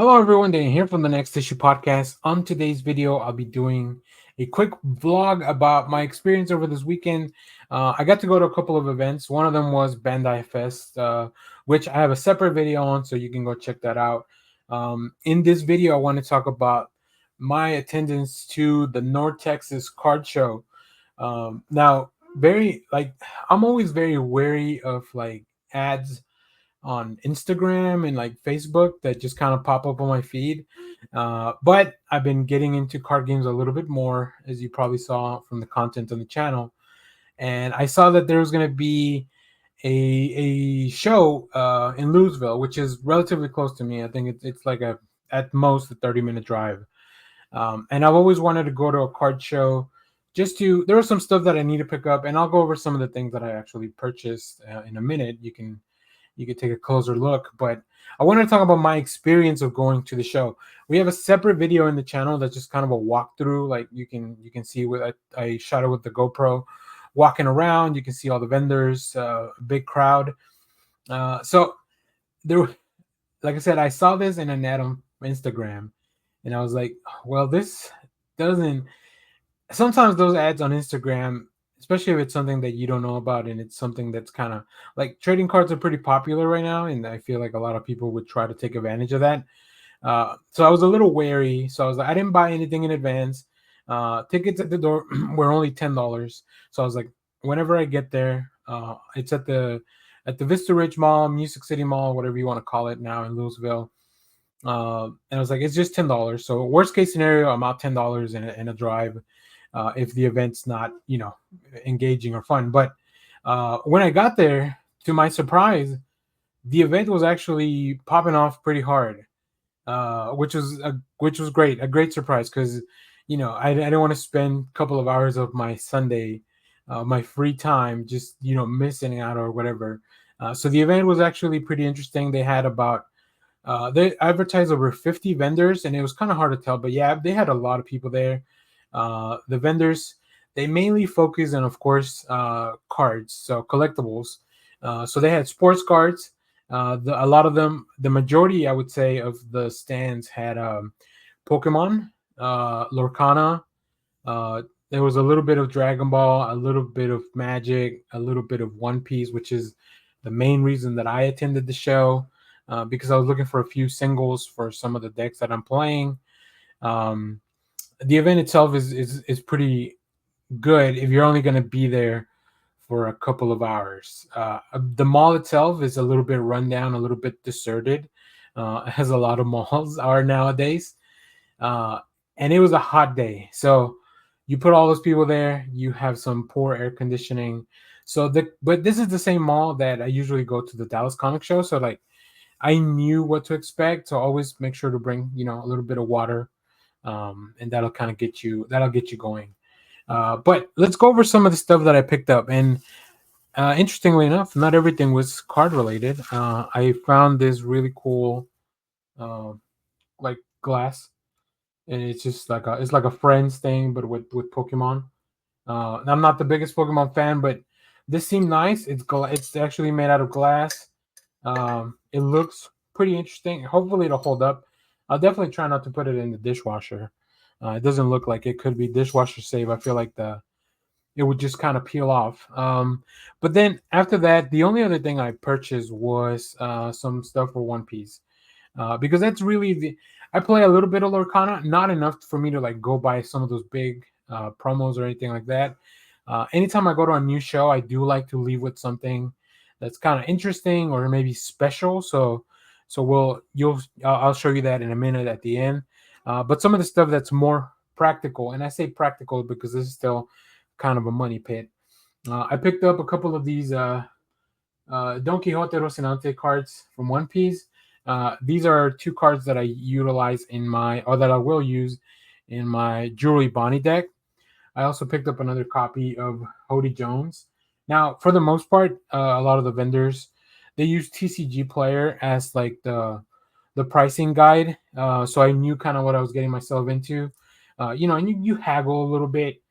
Hello, everyone. Dan here from the Next Issue Podcast. On today's video, I'll be doing a quick vlog about my experience over this weekend. I got to go to a couple of events. One of them was Bandai Fest, which I have a separate video on, so you can go check that out. In this video, I want to talk about my attendance to the North Texas Card Show. Now, I'm always very wary of like ads on Instagram and like Facebook that just kind of pop up on my feed. But I've been getting into card games a little bit more, as you probably saw from the content on the channel. And I saw that there was going to be a show in Louisville, which is relatively close to me. I think it's like at most a 30-minute drive. And I've always wanted to go to a card show. There was some stuff that I need to pick up, and I'll go over some of the things that I actually purchased in a minute. You can take a closer look, but I want to talk about my experience of going to the show. We have a separate video in the channel that's just kind of a walkthrough. Like you can see what I shot it with the GoPro, walking around. You can see all the vendors, big crowd. So there, like I said, I saw this in an ad on Instagram, and I was like, well, this doesn't. Sometimes those ads on Instagram, especially if it's something that you don't know about and it's something that's kind of like trading cards are pretty popular right now, and I feel like a lot of people would try to take advantage of that. So I was a little wary. So I was like, I didn't buy anything in advance. Tickets at the door were only $10. So I was like, whenever I get there, it's at the Vista Ridge Mall, Music City Mall, whatever you want to call it now in Louisville. And I was like, it's just $10. So worst case scenario, I'm out $10 in a drive. If the event's not, engaging or fun. But when I got there, to my surprise, the event was actually popping off pretty hard, which was great, a great surprise because, I didn't want to spend a couple of hours of my Sunday, my free time, just missing out or whatever. So the event was actually pretty interesting. They had they advertised over 50 vendors, and it was kind of hard to tell, but yeah, they had a lot of people there. The vendors, they mainly focus on, of course, cards, so collectibles. So they had sports cards. A lot of them, the majority, I would say, of the stands had Pokemon, Lorcana. There was a little bit of Dragon Ball, a little bit of Magic, a little bit of One Piece, which is the main reason that I attended the show, because I was looking for a few singles for some of the decks that I'm playing. The event itself is pretty good if you're only going to be there for a couple of hours. The mall itself is a little bit run down, a little bit deserted, as a lot of malls are nowadays. And it was a hot day, so you put all those people there. You have some poor air conditioning. But this is the same mall that I usually go to the Dallas Comic Show. So like, I knew what to expect. So always make sure to bring a little bit of water. And that'll kind of get you going. But let's go over some of the stuff that I picked up. And interestingly enough, not everything was card related. I found this really cool, like glass, and it's just like it's like a Friends thing, but with Pokemon. I'm not the biggest Pokemon fan, but this seemed nice. It's actually made out of glass. It looks pretty interesting. Hopefully, it'll hold up. I'll definitely try not to put it in the dishwasher. It doesn't look like it could be dishwasher safe. I feel like it would just kind of peel off. But then after that, the only other thing I purchased was some stuff for One Piece, because that's really I play a little bit of Lorcana, not enough for me to like go buy some of those big promos or anything like that. Anytime I go to a new show, I do like to leave with something that's kind of interesting or maybe special. So I'll show you that in a minute at the end. But some of the stuff that's more practical, and I say practical because this is still kind of a money pit. I picked up a couple of these Don Quixote Rocinante cards from One Piece. These are two cards that I utilize that I will use in my Jewelry Bonnie deck. I also picked up another copy of Hody Jones. Now, for the most part, a lot of the vendors, they use TCG Player as like the pricing guide, so I knew kind of what I was getting myself into. And you haggle a little bit,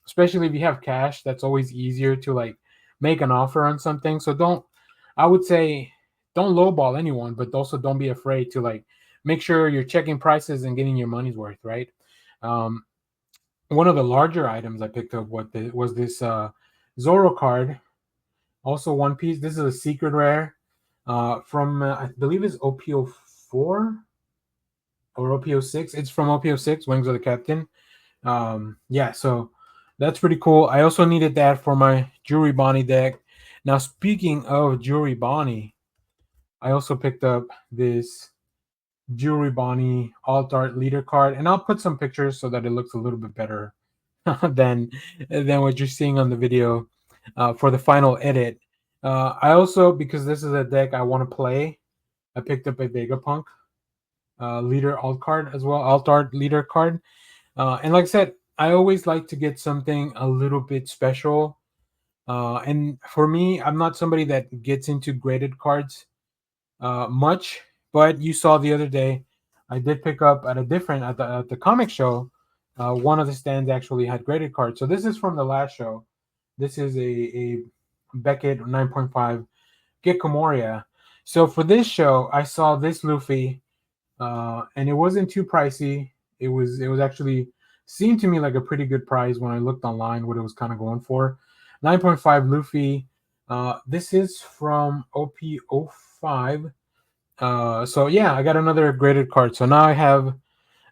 especially if you have cash. That's always easier to like make an offer on something. So I would say don't lowball anyone, but also don't be afraid to like make sure you're checking prices and getting your money's worth, right? Um, One of the larger items I picked up was this Zoro card, also One Piece. This is a secret rare from I believe it's OPO4 or OPO6. It's from OPO6, Wings of the Captain. Yeah, so that's pretty cool. I also needed that for my Jewelry Bonnie deck. Now, speaking of Jewelry Bonnie, I also picked up this Jewelry Bonnie Alt Art Leader card, and I'll put some pictures so that it looks a little bit better than what you're seeing on the video for the final edit. I also, because this is a deck I want to play, I picked up a Vegapunk Leader Alt card as well, Alt Art Leader card. And like I said, I always like to get something a little bit special. And for me, I'm not somebody that gets into graded cards much, but you saw the other day, I did pick up at a different at the comic show. One of the stands actually had graded cards. So this is from the last show. This is a Beckett 9.5 Gikomoria. So for this show, I saw this Luffy, and it wasn't too pricey. It was actually seemed to me like a pretty good price when I looked online what it was kind of going for. 9.5 Luffy. This is from OP05. So yeah, I got another graded card. So now I have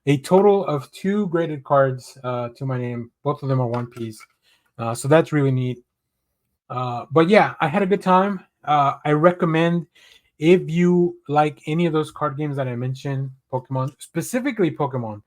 a total of 2 graded cards to my name. Both of them are One Piece. So that's really neat. But yeah, I had a good time. I recommend if you like any of those card games that I mentioned, Pokemon, specifically Pokemon.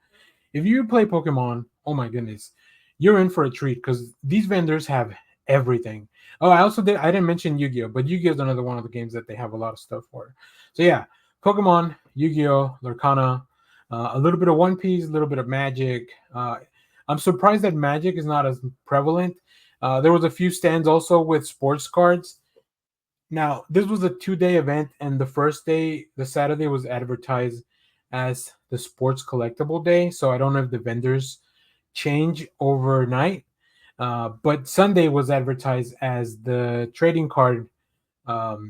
If you play Pokemon, oh my goodness, you're in for a treat because these vendors have everything. Oh, I didn't mention Yu-Gi-Oh, but Yu-Gi-Oh is another one of the games that they have a lot of stuff for. So yeah, Pokemon, Yu-Gi-Oh, Lorcana, a little bit of One Piece, a little bit of Magic. I'm surprised that Magic is not as prevalent. There was a few stands also with sports cards. Now, this was a 2-day event, and the first day, the Saturday, was advertised as the sports collectible day. So I don't know if the vendors change overnight. But Sunday was advertised as the trading card, more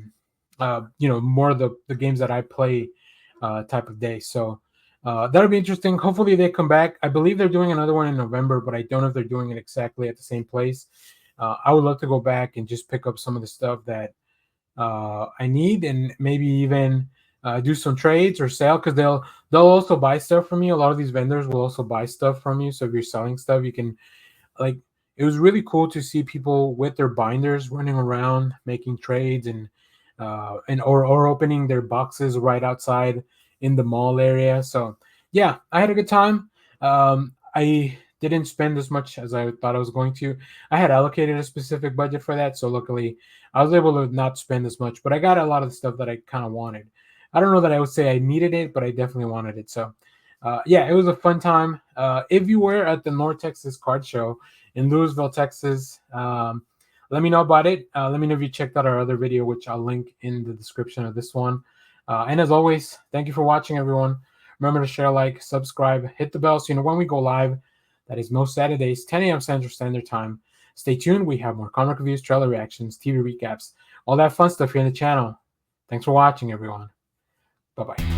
of the games that I play type of day. So that'll be interesting. Hopefully they come back. I believe they're doing another one in November, but I don't know if they're doing it exactly at the same place. I would love to go back and just pick up some of the stuff that I need, and maybe even do some trades or sell because they'll also buy stuff from you. A lot of these vendors will also buy stuff from you. So if you're selling stuff, you can like. It was really cool to see people with their binders running around making trades or opening their boxes right outside in the mall area. So yeah, I had a good time. I didn't spend as much as I thought I was going to. I had allocated a specific budget for that, so luckily I was able to not spend as much. But I got a lot of the stuff that I kind of wanted. I don't know that I would say I needed it, but I definitely wanted it. So yeah, it was a fun time. If you were at the North Texas Card Show in Louisville, Texas, let me know about it. Let me know if you checked out our other video, which I'll link in the description of this one. And as always, thank you for watching, everyone. Remember to share, like, subscribe, hit the bell so you know when we go live. That is most Saturdays, 10 a.m. Central Standard Time. Stay tuned. We have more comic reviews, trailer reactions, TV recaps, all that fun stuff here on the channel. Thanks for watching, everyone. Bye-bye.